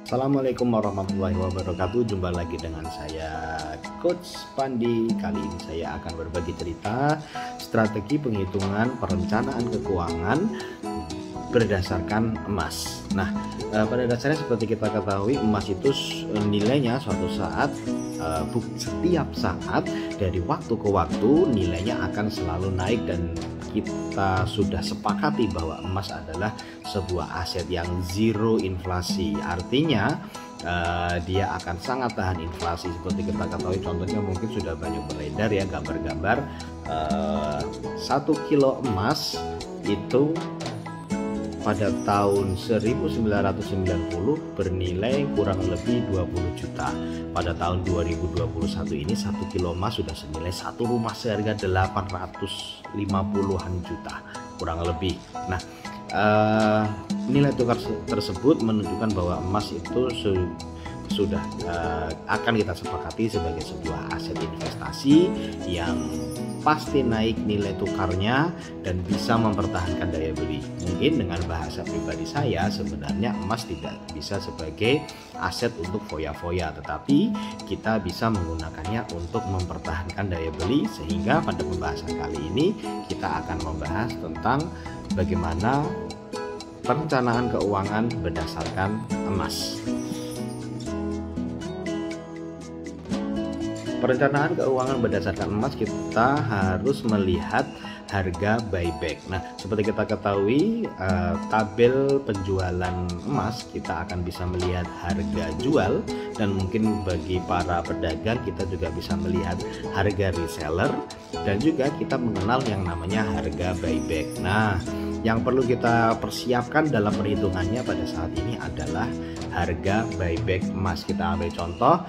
Assalamualaikum warahmatullahi wabarakatuh. Jumpa lagi dengan saya Coach Pandi. Kali ini saya akan berbagi cerita strategi penghitungan perencanaan keuangan berdasarkan emas. Nah, pada dasarnya seperti kita ketahui, emas itu nilainya suatu saat, setiap saat dari waktu ke waktu nilainya akan selalu naik, dan kita sudah sepakati bahwa emas adalah sebuah aset yang zero inflasi. Artinya dia akan sangat tahan inflasi. Seperti kita ketahui, contohnya mungkin sudah banyak beredar ya gambar-gambar 1 kilo emas itu pada tahun 1990 bernilai kurang lebih 20 juta. Pada tahun 2021 ini 1 kilo emas sudah senilai satu rumah seharga 850-an juta kurang lebih. Nah, nilai tukar tersebut menunjukkan bahwa emas itu sudah akan kita sepakati sebagai sebuah aset investasi yang pasti naik nilai tukarnya dan bisa mempertahankan daya beli. Mungkin dengan bahasa pribadi saya, sebenarnya emas tidak bisa sebagai aset untuk foya-foya, tetapi kita bisa menggunakannya untuk mempertahankan daya beli. Sehingga pada pembahasan kali ini kita akan membahas tentang bagaimana perencanaan keuangan berdasarkan emas. Perencanaan keuangan berdasarkan emas, kita harus melihat harga buyback. Nah, seperti kita ketahui, tabel penjualan emas kita akan bisa melihat harga jual, dan mungkin bagi para pedagang kita juga bisa melihat harga reseller, dan juga kita mengenal yang namanya harga buyback. Nah, yang perlu kita persiapkan dalam perhitungannya pada saat ini adalah harga buyback emas. Kita ambil contoh,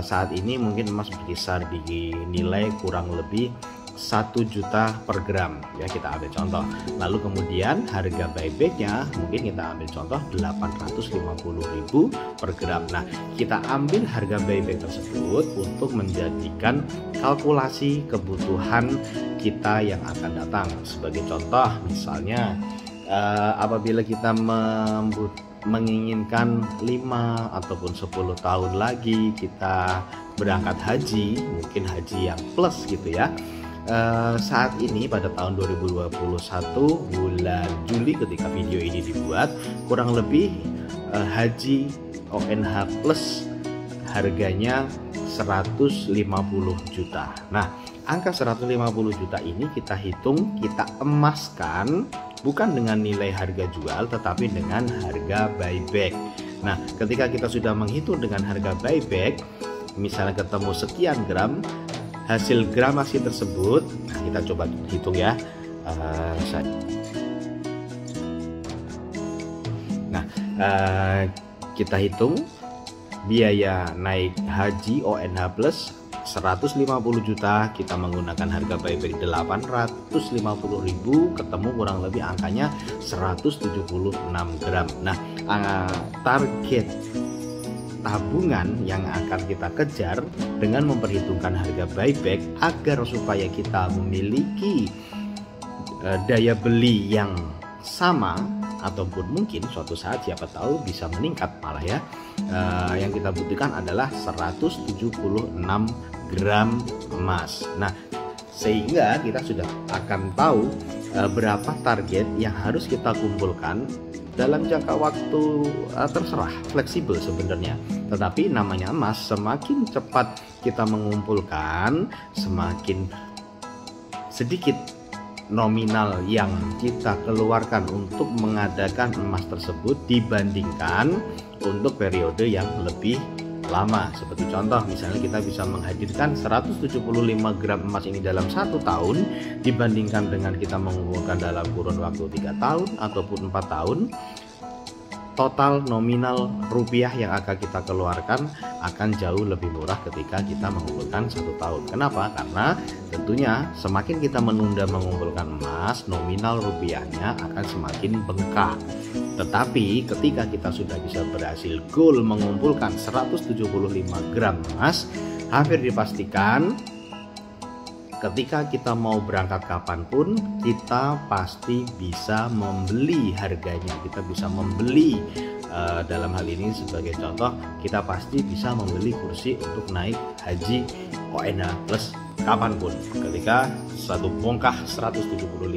saat ini mungkin emas berkisar di nilai kurang lebih 1 juta per gram ya, kita ambil contoh. Lalu kemudian harga buybacknya mungkin kita ambil contoh 850.000 per gram. Nah, kita ambil harga buyback tersebut untuk menjadikan kalkulasi kebutuhan kita yang akan datang. Sebagai contoh misalnya, apabila kita menginginkan 5 ataupun 10 tahun lagi kita berangkat haji, mungkin haji yang plus gitu ya. Saat ini pada tahun 2021 bulan Juli ketika video ini dibuat, kurang lebih haji ONH plus harganya 150 juta. Nah, angka 150 juta ini kita hitung, kita emaskan bukan dengan nilai harga jual tetapi dengan harga buyback. Nah, ketika kita sudah menghitung dengan harga buyback, misalnya ketemu sekian gram, hasil gramasi tersebut, nah kita coba hitung ya. Kita hitung biaya naik haji ONH plus 150 juta, kita menggunakan harga buyback 850.000, ketemu kurang lebih angkanya 176 gram. Nah, target tabungan yang akan kita kejar dengan memperhitungkan harga buyback agar supaya kita memiliki daya beli yang sama, ataupun mungkin suatu saat siapa tahu bisa meningkat malah ya, yang kita butuhkan adalah 176 gram emas. Nah, sehingga kita sudah akan tahu berapa target yang harus kita kumpulkan dalam jangka waktu terserah, fleksibel sebenarnya. Tetapi namanya emas, semakin cepat kita mengumpulkan, semakin sedikit nominal yang kita keluarkan untuk mengadakan emas tersebut dibandingkan untuk periode yang lebih lama. Seperti contoh misalnya kita bisa menghadirkan 175 gram emas ini dalam 1 tahun dibandingkan dengan kita mengumpulkan dalam kurun waktu 3 tahun ataupun 4 tahun. Total nominal rupiah yang akan kita keluarkan akan jauh lebih murah ketika kita mengumpulkan 1 tahun. Kenapa? Karena tentunya semakin kita menunda mengumpulkan emas, nominal rupiahnya akan semakin bengkak. Tetapi ketika kita sudah bisa berhasil goal mengumpulkan 175 gram emas, hampir dipastikan ketika kita mau berangkat kapanpun, kita pasti bisa membeli harganya. Kita bisa membeli, dalam hal ini sebagai contoh, kita pasti bisa membeli kursi untuk naik haji ONH Plus kapanpun, ketika satu bongkah 176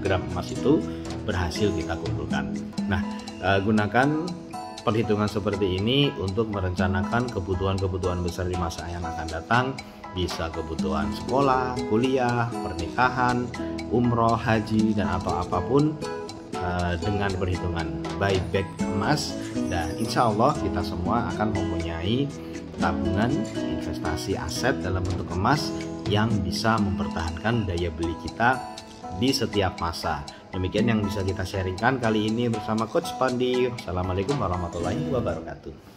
gram emas itu berhasil kita kumpulkan. Nah, gunakan perhitungan seperti ini untuk merencanakan kebutuhan-kebutuhan besar di masa yang akan datang. Bisa kebutuhan sekolah, kuliah, pernikahan, umroh, haji, dan atau apapun, dengan perhitungan buyback emas. Dan insya Allah kita semua akan mempunyai tabungan investasi aset dalam bentuk emas yang bisa mempertahankan daya beli kita di setiap masa. Demikian yang bisa kita sharingkan kali ini bersama Coach Pandi. Assalamualaikum warahmatullahi wabarakatuh.